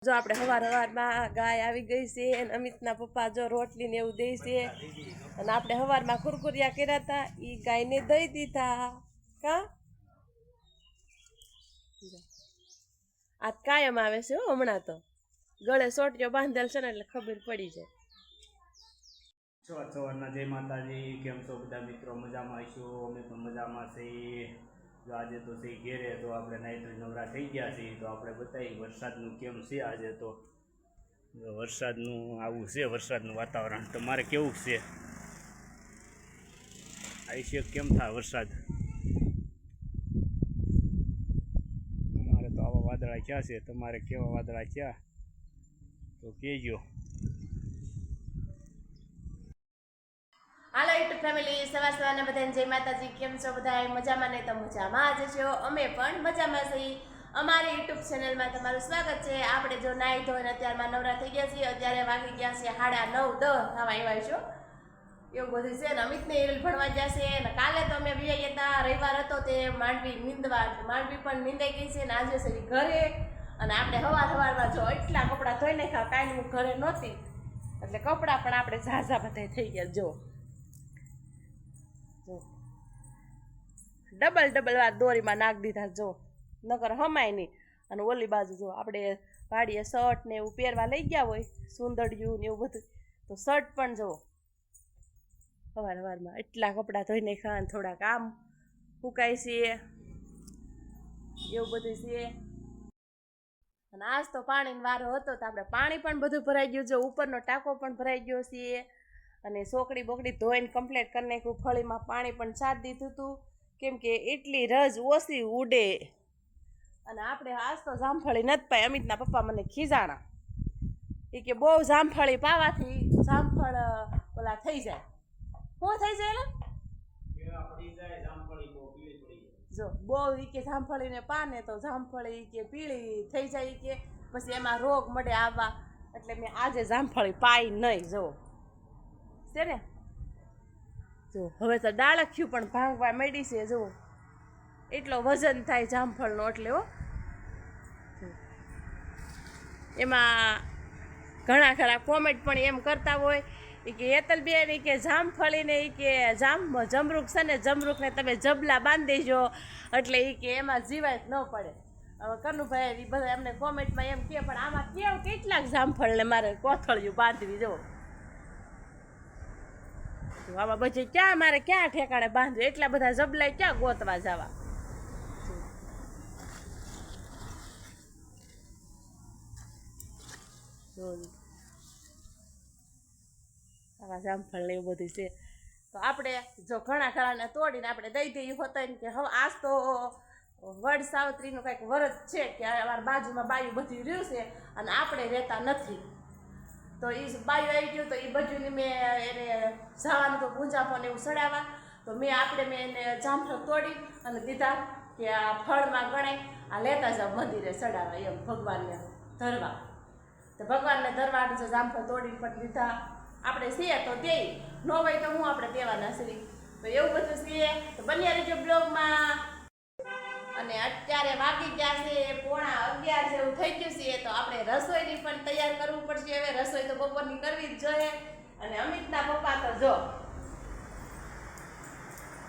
જો આપણે હવારમાં ગાય આવી ગઈ છે અને અમિતના પપ્પા જો રોટલી ને એવું દે છે અને આપણે હવારમાં કુરકુરિયા કર્યા હતા એ ગાયને દઈ દીધા કા આ કાયમ આવે છે હમણાં તો ગળે સોટિયો બાંધેલ છે ને એટલે ખબર પડી જાય. સવારના જય માતાજી. કેમ છો બધા મિત્રો? મજામાં હશો? અમે પણ મજામાં છીએ. જો આજે તો સહી ઘેરે તો આપણે નાઈ ધોઈ નવરા થઈ ગયા છીએ તો આપણે બતાવી વરસાદનું કેમ છે આજે. તો વરસાદનું આવું છે, વરસાદનું વાતાવરણ તમારે કેવું છે? આઈશે કેમ થાય વરસાદ? અમારે તો આવા વાદળા ક્યાં છે, તમારે કેવા વાદળા ક્યાં તો કહેજો. હાલો યુટ્યુબ ફેમિલી, સવારના બધાને જય માતાજી. કેમ છો બધા? મજામાં? નહીં તો મજામાં જ છો. અમે પણ મજામાં છીએ. અમારી યુટ્યુબ ચેનલમાં તમારું સ્વાગત છે. આપણે જો નાઈ ધોઈને અત્યારમાં નવરા થઈ ગયા છીએ. અત્યારે વાગી ગયા છે 9:30-10 થવા આવ્યા છો એવું બધું છે ને. અમિતને હિરલ ભણવા ગયા છે અને કાલે તો અમે વ્યાયા હતા, રવિવાર હતો તે માંડવી નીંદવા, માંડવી પણ નીંદાઈ ગઈ છે ને આજે છે ઘરે. અને આપણે સવારમાં જો એટલા કપડાં ધોઈ નાખ્યા, કાંઈ હું ઘરે નહોતી એટલે કપડાં પણ આપણે ઝાઝા બધા થઈ ગયા. જો ડબલ વાર દોરીમાં નાખી દીધા જો, નકર હમાય નહીં. અને ઓલી બાજુ જો આપણે વાડીએ શર્ટ ને એવું પહેરવા લઈ ગયા હોય, સુંદડિયું ને એવું બધું, તો શર્ટ પણ જો સવારમાં એટલા કપડાં ધોઈ નાખ્યા. થોડાક આમ ફૂંકાય છે એવું બધું છે. અને આજ તો પાણીનો વારો હતો તો આપણે પાણી પણ બધું ભરાઈ ગયું છે, ઉપરનો ટાંકો પણ ભરાઈ ગયો છે. અને સોકડી બોકડી ધોઈને કમ્પ્લીટ કરી નાખ્યું. ફળીમાં પાણી પણ છાડી દીધું હતું કેમ કે એટલી રજ ઓછી ઉડે. અને આપણે આજ તો જામફળી નથી પાઈ. અમિતના પપ્પા મને ખીજાણા એ કે બહુ જામફળી પાવાથી જામફળ ઓલા થઈ જાય. શું થઈ જાય? જો બહુ ઈ કે જામફળીને પાને તો જામફળી કે પીળી થઈ જાય કે પછી એમાં રોગ મળે આવવા, એટલે મેં આજે જામફળી પાઈ નહીં. જો છે ને, જો હવે તો ડાળખ્યું પણ ભાંગવા માંડી છે. જો એટલો વજન થાય જામફળનો એટલે હો. એમાં ઘણા ખરા કોમેન્ટ પણ એમ કરતા હોય કે હેતલબેન કે જામફળીને કે જમરૂખ છે ને, જમરૂખને તમે જબલા બાંધી દેજો એટલે કે એમાં જીવાય ન પડે. હવે કનુભાઈ બધા એમને કોમેન્ટમાં એમ કહે, પણ આમાં કેવું કેટલાક જામફળને મારે કોથળિયું બાંધવી. જો આમાં પછી ક્યાં મારે ક્યાં ઠેકાણે બાંધવું, એટલા બધા જબલાય ક્યાં ગોતવા જવા. આવા જામફળ ને એવું બધું છે. તો આપણે જો ઘણા ખરાને તોડીને આપણે દઈ દઈએ હોતા કે હવે આજ તો વડ સાવત્રીનું કંઈક વરત છે કે અમારા બાજુમાં બાયું બધું રહ્યું છે અને આપણે રહેતા નથી. તો એ બાયું આવી ગયું તો એ બધું મેં એને જવાનું તો પૂંજાપોને એવું ચડાવવા, તો મેં એને જામફળ તોડી અને દીધા કે આ ફળમાં ગણાય, આ લેતા જાવ મંદિરે ચડાવવા એમ ભગવાનને ધરવા. તો ભગવાનને ધરવાનું છે જામફળ તોડીને પણ દીધા. આપણે છીએ તો દે, ન હોય તો હું આપણે દેવાના છીએ. તો એવું બધું છીએ. તો બન્યા રહેજો બ્લોગમાં. અને અત્યારે વાગી ગયા છે 11:30 જેવું થઈ ગયું છે. તો આપણે રસોઈની પણ તૈયાર કરવું પડશે. હવે રસોઈ તો બપોરની કરવી જ જોઈએ. અને અમિતના પપ્પા તો જો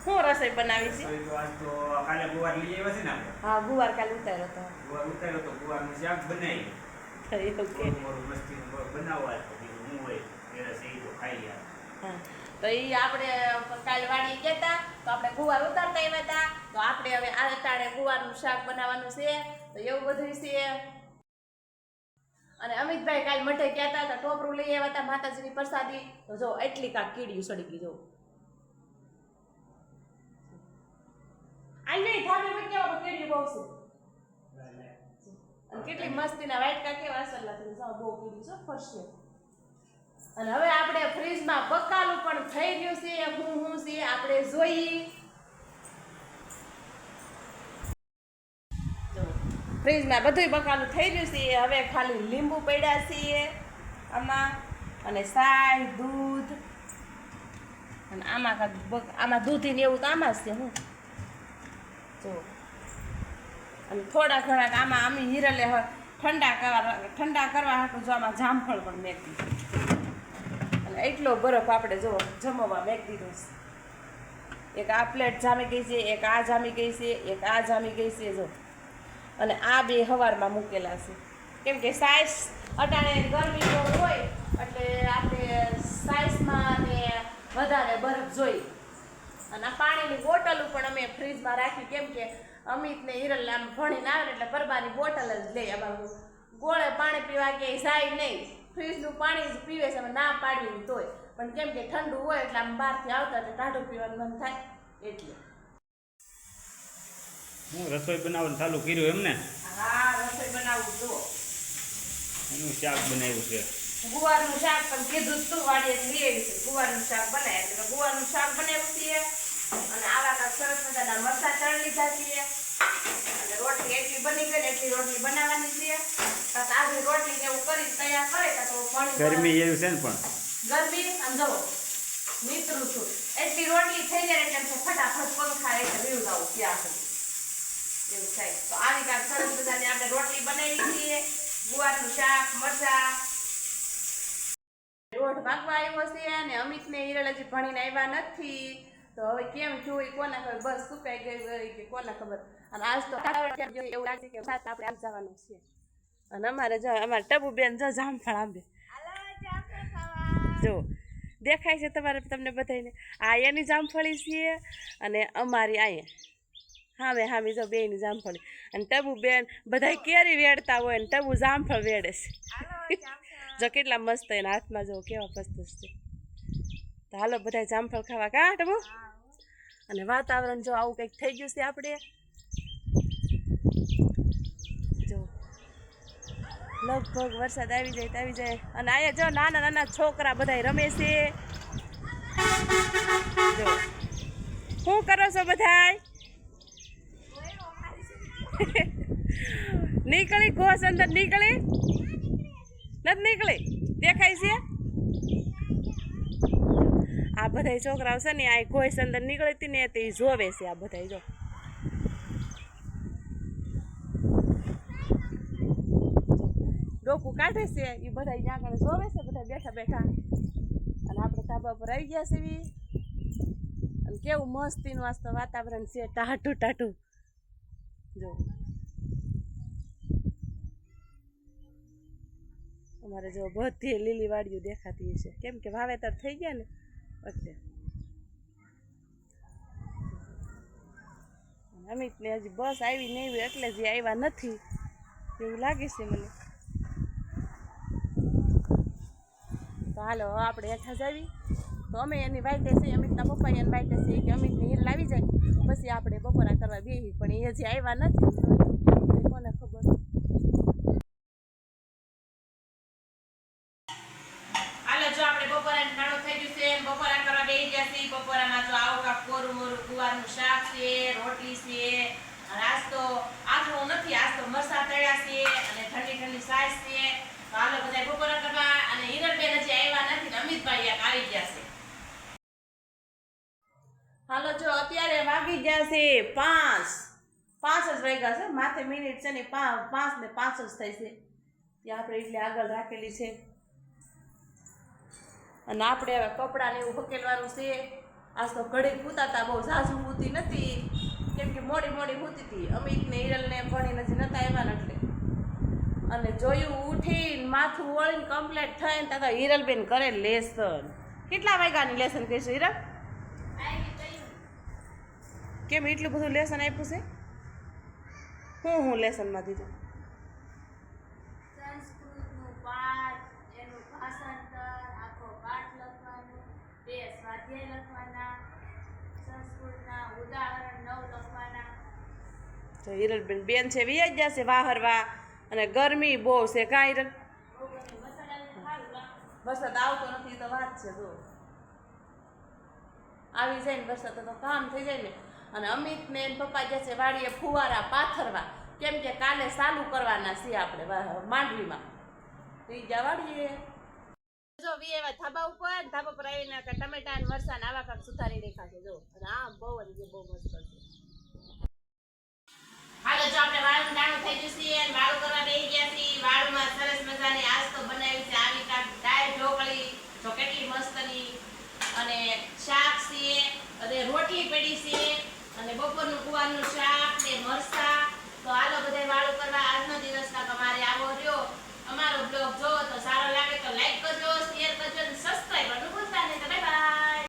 શું રસોઈ બનાવી છે? આજ તો કાલે ગુવાર લઈ આવ્યા છે ને આપણે. હા, ગુવાર કાલે ઉતાર્યો હતો. ગુવારનું શાક બનાવી. ઓકે, મસ્તી બનાવવા હું હોય તો એ આપણે કાલે વાડી ગયા તો આપણે ગુવાર ઉતારતા આવ્યા હતા. તો આપણે હવે આ અટાણે ગુવારનું શાક બનાવવાનું છે. તો એવું બધું છે. અને અમિતભાઈ કાલે મઠે ગયા હતા તો ટોપરું લઈ આવ્યા હતા માતાજીની પ્રસાદી. તો જો એટલી કાંક કીડીયું સડી ગઈ. જો આ નહીં થામે પર કેવા કીડીયું બહુ છે. અને કેટલી મસ્તીના વાટકા કેવા અસલ લાગે. જો બહુ કીડી છે ફરશે. અને હવે આપણે ફ્રીજમાં બકાલું પણ થઈ ગયું છે. હું છે આપણે જોઈએ. ફ્રીજમાં બધું બકાલું થઈ ગયું છે. હવે ખાલી લીંબુ પડ્યા છે આમાં, અને સાય દૂધ, અને આમાં દૂધી ને એવું તો આમાં જ છે. હું જો અને થોડા ઘણા આમાં અમે હિરલે ઠંડા કરવા હાટું જો આમાં જામફળ પણ મેકી દીધું અને એટલો બરફ આપણે જો જમવા મેકી દીધો છે એક આ પ્લેટ જામી ગઈ છે એક આ જામી ગઈ છે એક આ જામી ગઈ છે જો અને આ બે હવારમાં મૂકેલા છે કેમ કે સાઈઝ અટાણે ગરમી બહુ હોય એટલે આપણે સાઈઝમાં ને વધારે બરફ જોઈએ અને આ પાણીની બોટલ પણ અમે ફ્રીજમાં રાખી કેમ કે અમિત ને હિરલ આમ ભણીને આવે એટલે પરબાની બોટલ જ લે અમારું ગોળે પાણી પીવા કે જાય નહીં ફ્રીજનું પાણી જ પીવે છે અમે ના પાડવી તોય પણ કેમ કે ઠંડુ હોય એટલે આમ બહારથી આવતા એટલે ટાઢું પીવાનું મન થાય એટલે હું રસોઈ બનાવવાનું ચાલુ કર્યું એમ ને હા રસોઈ બનાવવું જો એનું શાક બનાવ્યું છે ગુવારનું શાક પણ કીધું તું વાડીએ લઈ આવી છે ગુવારનું શાક બનાવ્યા એટલે ગુવારનું શાક બનાવ્યું છે અને આવા કાંક સરસ મજાના મરચાં તળી લીધા છે અને રોટલી એટલી બની ગઈ ને એટલી રોટલી બનાવવાની છે કાંક આજે રોટલી ને એવું કરી તૈયાર કરે કાં તો પાણી ગરમી એવી છે ને પણ ગરમી આમ જવો નીતરું છું એટલી રોટલી થઈ જાય એટલે ફટાફટ પંખા એટલે પીવડાવું ત્યાં સુધી એવું થાય તો આવી કાંક સરસ મજાની આપણે રોટલી બનાવી છીએ ગુવારનું શાક મરચાં 1:30 વાગવા આવ્યો છે અને અમિતને હિરલ હજી ભણીને આવ્યા નથી તો હવે કેમ છું એ કોને ખબર બસ સુકાઈ ગઈ હોય કે કોને ખબર અને આજ તો એવું લાગે કે સાત આપણે આજ જવાનું છે અને અમારે જો અમારે ટબુ બેન જો જામફળ આંબે જો દેખાય છે તમારે તમને બધાને આ એની જામફળી છે અને અમારી અહીંયા હામી જો બેની જામફળી અને ટબુ બેન બધા કેરી વેડતા હોય ને ટબુ જામફળ વેડે છે જો કેટલા મસ્ત એના હાથમાં જો કેવા પસ્તસ છે તો હાલો બધા જામફળ ખાવા કા ટબુ અને વાતાવરણ જો આવું કંઈક થઈ ગયું છે આપણે જો લગભગ વરસાદ આવી જાય અને અહીંયા જો નાના નાના છોકરા બધા રમે છે જો શું કરો છો બધાય નીકળી ઘોષ અંદર નીકળી નથી નીકળી દેખાય છે આ બધા છોકરાઓ છે ને આ ઘોષ અંદર નીકળી હતી ને તે જોવે છે આ બધા જો ડોકું કાઢે છે એ બધા ત્યાં આગળ જોવે છે બધા બેઠા બેઠા અને આપણે ધાબા પર આવી ગયા છે અને કેવું મસ્તીનું આજ તો વાતાવરણ છે ટાઢું ટાઢું જો અમારે જો બધી લીલી વાડીઓ દેખાતી હશે કેમ કે વાવેતર થઈ ગયા ને એટલે અમિતને હજી બસ આવી નહીં એટલે જ આવ્યા નથી એવું લાગે છે મને તો હાલો હવે આપણે હેઠા જ આવી તો અમે એની વાઈટે છે અમિતના પપ્પા એની વાઈટે છે કે અમિતને હિલ લાવી જાય પછી આપણે બપોરા કરવા બેસી પણ એ હજી આવ્યા નથી કોને ખબર હાલો જો આપણે બપોરાનું ખાણું થઈ ગયું છે બપોરા કરવા બેસી ગયા છીએ બપોરામાં જો આવું કાંક કોરું મોરું ગુવારનું શાક છે રોટલી છે અને આજ તો આથરું નથી આજ તો મરસા તળ્યા છે અને ઠંડી ઠંડી સાઈઝ છે હાલો બધા બપોરા કરવા અને હિરલબેન હજી આવ્યા નથી ને અમિતભાઈ એક આવી ગયા છે હાલો જો અત્યારે વાગી ગયા છે 5 જ વાગ્યા છે માથે મિનિટ છે ને 5 ને 5 જ થઈ છે ત્યાં આપણે એટલે આગળ રાખેલી છે અને આપણે હવે કપડાં ને એવું હકેલવાનું છે આજ તો ઘડી પૂતાતા બહુ ઝાઝુ પૂતી નથી કેમ કે મોડી પૂતી હતી અમિતને હિરલને ભણીને હજી નતા આવ્યા ને એટલે અને જોયું ઉઠીને માથું વળીને કમ્પ્લીટ થઈને ત્યાં તો હિરલબેન કરે લેસન કેટલા વાગ્યાની લેસન કહીશું હિરલ કેમ એટલું બધું લેસન આપ્યું છે હું લેસનમાં દીધું સંસ્કૃતનું પાઠ એનું ભાષાંતર આખો પાઠ લખવાનો 2 સ્વાધ્યાય લખવાના સંસ્કૃતના ઉદાહરણ 9 લખવાના તો હિરલબેન બેન છે વિયા જ જશે વાહરવા અને ગરમી બહુ છે કાં હિરલ વરસાદ આવતો નથી તો વાત છે જો આવી જાય ને વરસાદ તો કામ થઈ જાય ને અને અમિત ને પપ્પા જે છે વાડીએ ફુવારા પાથરવા કેમ કે કાલે ચાલુ કરવાના છે આપણે માંડવીમાં ત્રીજા વાડીએ જો એવા ધાબા પર આવીને ટમેટા ને મરસા ને આવા કાંક સુધારી દેખાશે જો અને આમ બહુ મસ્ત છે હાલો જો આપણે વાળું ટાણું થઈ ગયું છે વાળું કરવા બેસી ગયા છીએ રોટલી પડી છે અને બપોરનું કુવારનું શાક ને મરસા. તો હાલો બધાય વાળું કરવા આજનો દિવસ અમારે આવો રહ્યો.